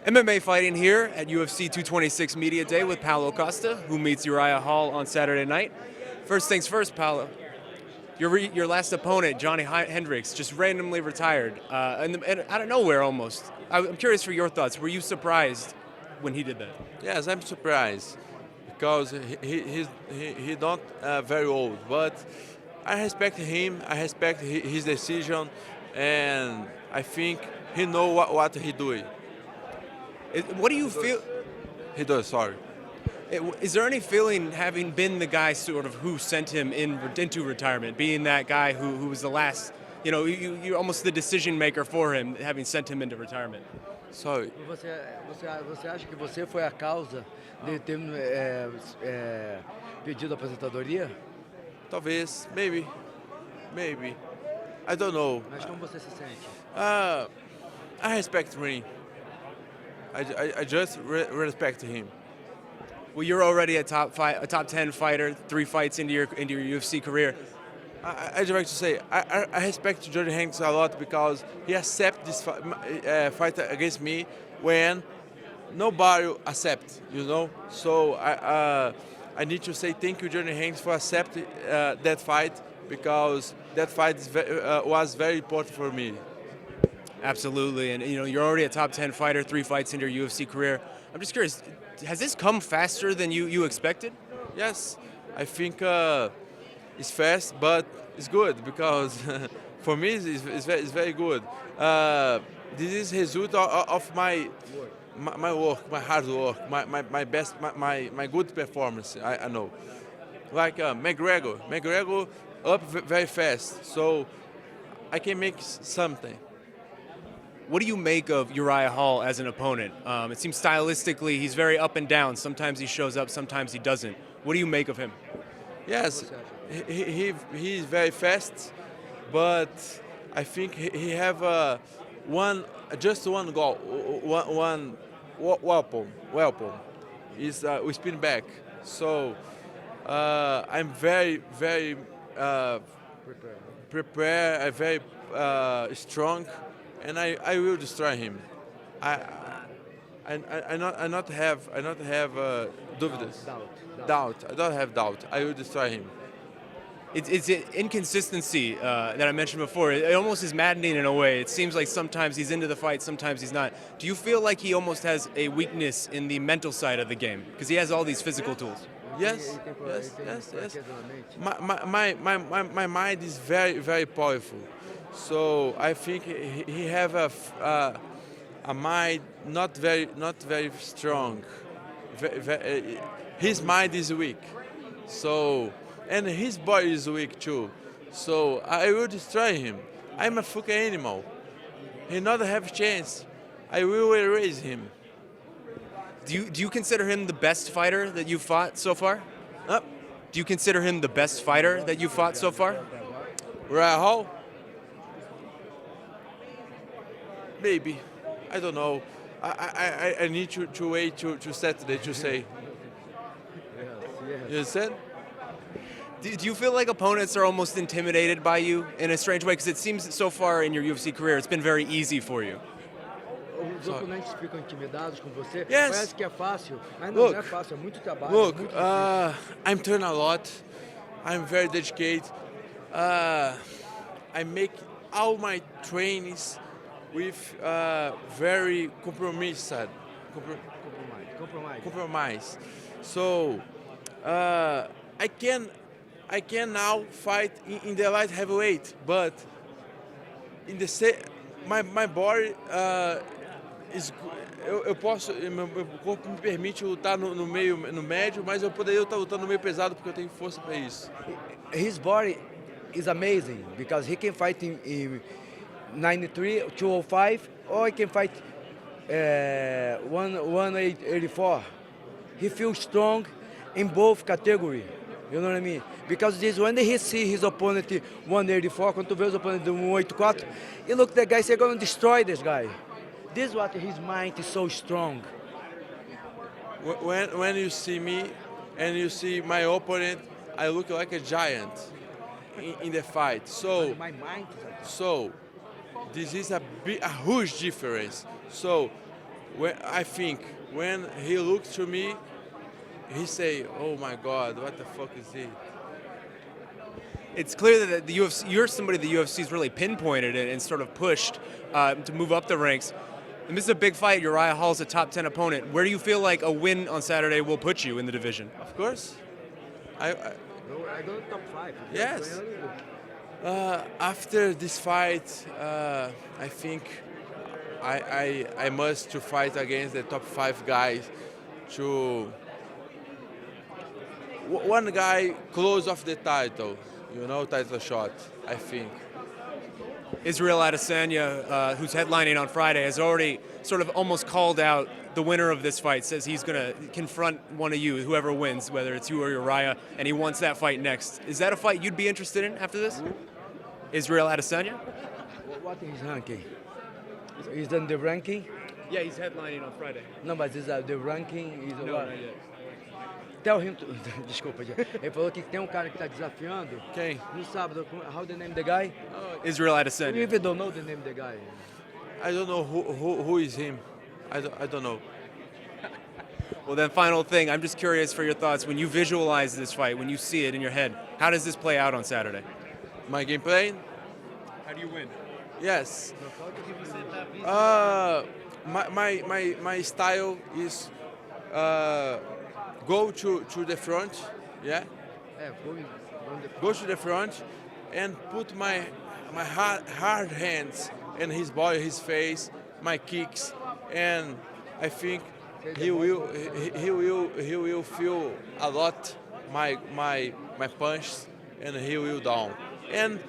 MMA fighting here at UFC 226 Media Day with Paulo Costa, who meets Uriah Hall on Saturday night. First things first, Paulo. Your last opponent, Johny Hendricks, just randomly retired, and out of nowhere almost. I'm curious for your thoughts. Were you surprised when he did that? Yes, I'm surprised because he not very old, but I respect him. I respect his decision, and I think he know what he doing. What do you feel? He does. Sorry. Is there any feeling, having been the guy sort of who sent him into retirement, being that guy who was the last, you're almost the decision maker for him, having sent him into retirement? Sorry. Você acha que você foi a causa de ter pedido a aposentadoria? Talvez, maybe. I don't know. Mas como você se sente? I respect him. I just respect him. Well, you're already a top 10 fighter, 3 fights into your UFC career. I just like to say I respect Johny Hendricks a lot because he accepted this fight against me when nobody accept, So I need to say thank you, Johny Hendricks, for accepting that fight because that fight was very important for me. Absolutely, and you're already a top 10 fighter, 3 fights into your UFC career. I'm just curious, has this come faster than you expected? Yes, I think it's fast, but it's good because for me it's very good. This is result of my work, my hard work, my best, my good performance. I know, like McGregor up very fast, so I can make something. What do you make of Uriah Hall as an opponent? It seems stylistically he's very up and down. Sometimes he shows up, sometimes he doesn't. What do you make of him? Yes, he's very fast, but I think he have just one goal, one weapon is we spin back. So I'm very prepared, very strong. And I will destroy him. I not have doubt. I don't have doubt. I will destroy him. It's an inconsistency that I mentioned before. It almost is maddening in a way. It seems like sometimes he's into the fight, sometimes he's not. Do you feel like he almost has a weakness in the mental side of the game? Because he has all these physical tools. Yes. My mind is very powerful. So I think he have a mind not very strong. His mind is weak. So and his body is weak too. So I will destroy him. I'm a fucking animal. He not have chance. I will erase him. Do you consider him the best fighter that you've fought so far? Do you consider him the best fighter that you've fought so far? Uriah Hall? Maybe. I don't know. I need to wait to Saturday to say. You understand? Do you feel like opponents are almost intimidated by you in a strange way? Because it seems so far in your UFC career, it's been very easy for you. Os oponentes ficam intimidados com você? Yes. Parece que é fácil, mas não é fácil, é muito trabalho. Look, muito difícil. I'm training a lot. I'm very dedicated. I make all my trainings with very compromise. So I can now fight in the light heavyweight, but in the my body eu posso, meu corpo me permite lutar no médio, mas eu poderia estar lutando no meio pesado porque eu tenho força para isso. His body is amazing because he can fight in 93, 205, or he can fight 184. He feels strong in both categories. You know what I mean? Because this when he see his opponent 184, quando tu vê os oponentes de 184, you look at that guy, say, "You're going to destroy this guy." This is what his mind is so strong. When you see me and you see my opponent, I look like a giant in the fight. So, My mind is like so this is a huge difference. So I think when he looks to me, he say, "Oh my God, what the fuck is he?" It's clear that the UFC, you're somebody the UFC's really pinpointed and sort of pushed to move up the ranks. And this is a big fight. Uriah Hall's a top 10 opponent. Where do you feel like a win on Saturday will put you in the division? Of course, I go top 5. yes. After this fight, I think I must to fight against the top 5 guys to one guy close off the title, title shot, I think. Israel Adesanya, who's headlining on Friday, has already sort of almost called out the winner of this fight, says he's going to confront one of you, whoever wins, whether it's you or Uriah, and he wants that fight next. Is that a fight you'd be interested in after this? Israel Adesanya? What is ranking? Is in the ranking? Yeah, he's headlining on Friday. No, but is the ranking is No, what? not yet. Tell him to... Desculpa, ele falou que tem cara que está desafiando. Quem? No sábado. How the name of the guy? Israel You Adesanya. even don't know the name of the guy. I don't know who is him. I don't know. Well, then, final thing, I'm just curious for your thoughts. When you visualize this fight, when you see it in your head, how does this play out on Saturday? My game plan? How do you win? Yes. My style is go to the front, yeah. Go to the front and put my hard hands in his body, his face, my kicks, and I think he will feel a lot my punches, and he will down. And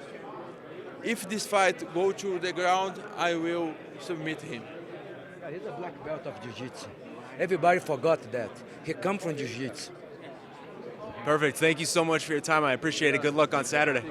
if this fight go to the ground, I will submit him. He's a black belt of jiu-jitsu. Everybody forgot that. He come from jiu-jitsu. Perfect. Thank you so much for your time. I appreciate it. Good luck on Saturday.